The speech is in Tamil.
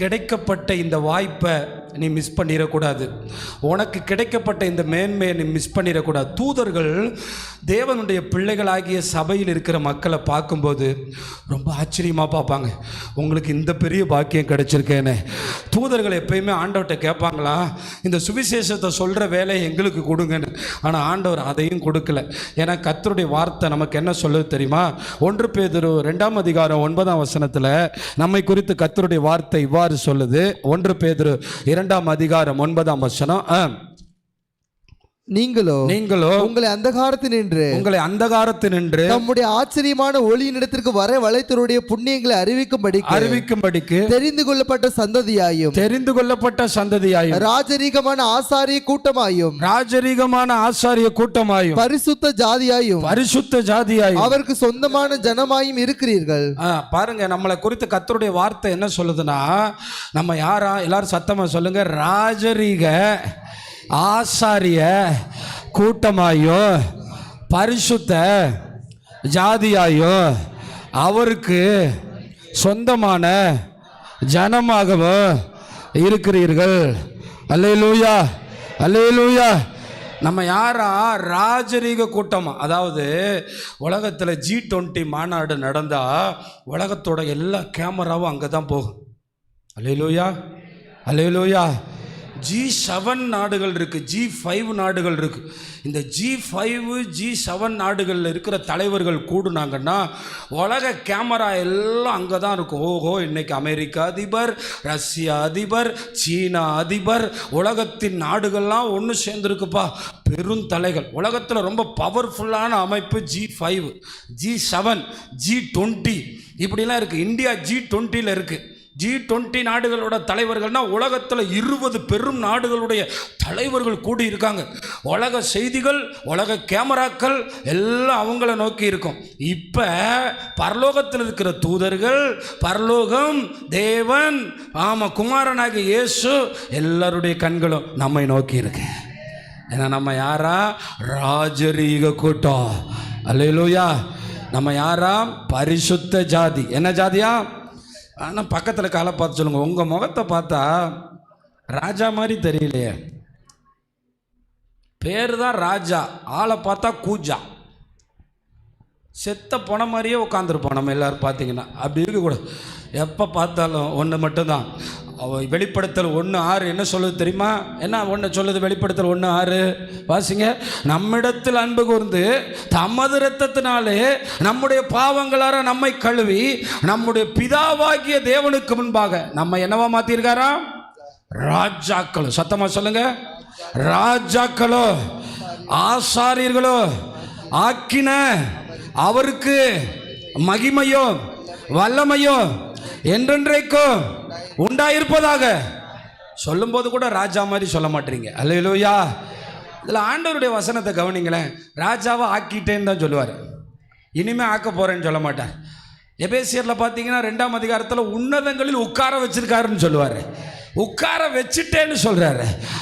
கிடைக்கப்பட்ட இந்த வாய்ப்பை நீ மிஸ் பண்ணிடக்கூடாது. உனக்கு கிடைக்கப்பட்ட இந்த மேன்மையை நீ மிஸ் பண்ணிடக்கூடாது. தூதர்கள் தேவனுடைய பிள்ளைகளாகிய சபையில் இருக்கிற மக்களை பார்க்கும்போது ரொம்ப ஆச்சரியமாக பார்ப்பாங்க. உங்களுக்கு இந்த பெரிய பாக்கியம் கிடைச்சிருக்கேன்னு. தூதர்கள் எப்பயுமே ஆண்டவர்கிட்ட கேட்பாங்களா, இந்த சுவிசேஷத்தை சொல்கிற வேலையை எங்களுக்கு கொடுங்கன்னு. ஆனால் ஆண்டவர் அதையும் கொடுக்கல. ஏன்னா கர்த்தருடைய வார்த்தை நமக்கு என்ன சொல்லுது தெரியுமா? 1 பேதுரு 2:9 நம்மை குறித்து கர்த்தருடைய வார்த்தை இவ்வாறு சொல்லுது. 1 பேதுரு 2:9 நீங்களோ உங்களை அந்தகாரத்தினின்று நம்முடைய ஆச்சரியமான ஒளியின் இடத்திற்கு வர வளைத்தருடைய புண்ணியங்களை அறிவிக்கும்படிக்கு தெரிந்து கொள்ளப்பட்ட சந்ததியாயும் ராஜரீகமான ஆசாரிய கூட்டமாயும் பரிசுத்த ஜாதியாயும் அவருக்கு சொந்தமான ஜனமாயும் இருக்கிறீர்கள். பாருங்க, நம்மளை குறித்து கர்த்தருடைய வார்த்தை என்ன சொல்லுதுன்னா, நம்ம யாரா? எல்லாரும் சத்தமா சொல்லுங்க. ராஜரீக ஆசாரிய கூட்டமாயோ பரிசுத்த ஜாதியாயோ அவருக்கு சொந்தமான ஜனமாகவோ இருக்கிறீர்கள். அல்லேலூயா, அல்லேலூயா. நம்ம யாரா? ராஜரீக கூட்டமா. அதாவது உலகத்தில் G20 மாநாடு நடந்தால் உலகத்தோட எல்லா கேமராவும் அங்கே தான் போகும். அல்லேலூயா, அல்லேலூயா. G7 நாடுகள் இருக்குது, G5 நாடுகள் இருக்குது. இந்த G5 G7 நாடுகளில் இருக்கிற தலைவர்கள் கூடுனாங்கன்னா உலக கேமரா எல்லாம் அங்கே தான் இருக்கும். ஓஹோ, இன்னைக்கு அமெரிக்கா அதிபர், ரஷ்யா அதிபர், சீனா அதிபர், உலகத்தின் நாடுகள்லாம் ஒன்று சேர்ந்துருக்குப்பா. பெருந்தலைகள். உலகத்தில் ரொம்ப பவர்ஃபுல்லான அமைப்பு G5, G7, G20 இப்படிலாம் இருக்குது. இந்தியா G20 இருக்குது. G20 நாடுகளோட தலைவர்கள்னால் உலகத்தில் 20 பெரும் நாடுகளுடைய தலைவர்கள் கூடி இருக்காங்க. உலக செய்திகள், உலக கேமராக்கள் எல்லாம் அவங்கள நோக்கி இருக்கும். இப்போ பரலோகத்தில் இருக்கிற தூதர்கள், பரலோகம், தேவன், ஆமாம், குமாரனாகிய இயேசு, எல்லாருடைய கண்களும் நம்மை நோக்கி இருக்கு. ஏன்னா நம்ம யாரா? ராஜரீக கூட்டம். அல்லேலூயா. நம்ம யாரா? பரிசுத்த ஜாதி. என்ன ஜாதியா? ஆனால் பக்கத்தில் காலை பார்த்து சொல்லுங்க, உங்கள் முகத்தை பார்த்தா ராஜா மாதிரி தெரியலையே. பேர் தான் ராஜா, ஆளை பார்த்தா கூஜா, செத்த போன மாதிரியே உட்காந்துருப்போம் நம்ம எல்லோரும். பார்த்தீங்கன்னா அப்படி இருக்கக்கூடாது. எப்போ பார்த்தாலும் ஒன்று மட்டும்தான். வெளிப்படுத்தல் 1:6 என்ன சொல்லுது தெரியுமா? என்ன ஒன்று சொல்லுது? வெளிப்படுத்தல் 1:6 வாசிங்க. நம்மிடத்தில் அன்பு கூர்ந்து தமது இரத்தத்தினாலே நம்முடைய பாவங்களார நம்மை கழுவி நம்முடைய பிதாவாகிய தேவனுக்கு முன்பாக நம்ம என்னவா மாத்திருக்காரா? ராஜாக்களோ. சத்தமா சொல்லுங்க. ராஜாக்களோ ஆசாரியர்களோ ஆக்கின அவருக்கு மகிமையோ வல்லமையோ என்றென்றைக்கோ உண்டாயிருப்பதாக. சொல்லும்போது கூட ராஜா மாதிரி சொல்ல மாட்டீங்க. அல்லேலூயா. இதில் ஆண்டவருடைய வசனத்தை கவனிங்களேன். ராஜாவை ஆக்கிட்டேன்னு தான் சொல்லுவார், இனிமேல் ஆக்க போகிறேன்னு சொல்ல மாட்டார். எபேசியரில் பார்த்தீங்கன்னா 2ஆம் அதிகாரத்தில் உன்னதங்களில் உட்கார வச்சிருக்காருன்னு சொல்லுவார். உட்கார வச்சுட்டேன்னு சொல்கிறாரு.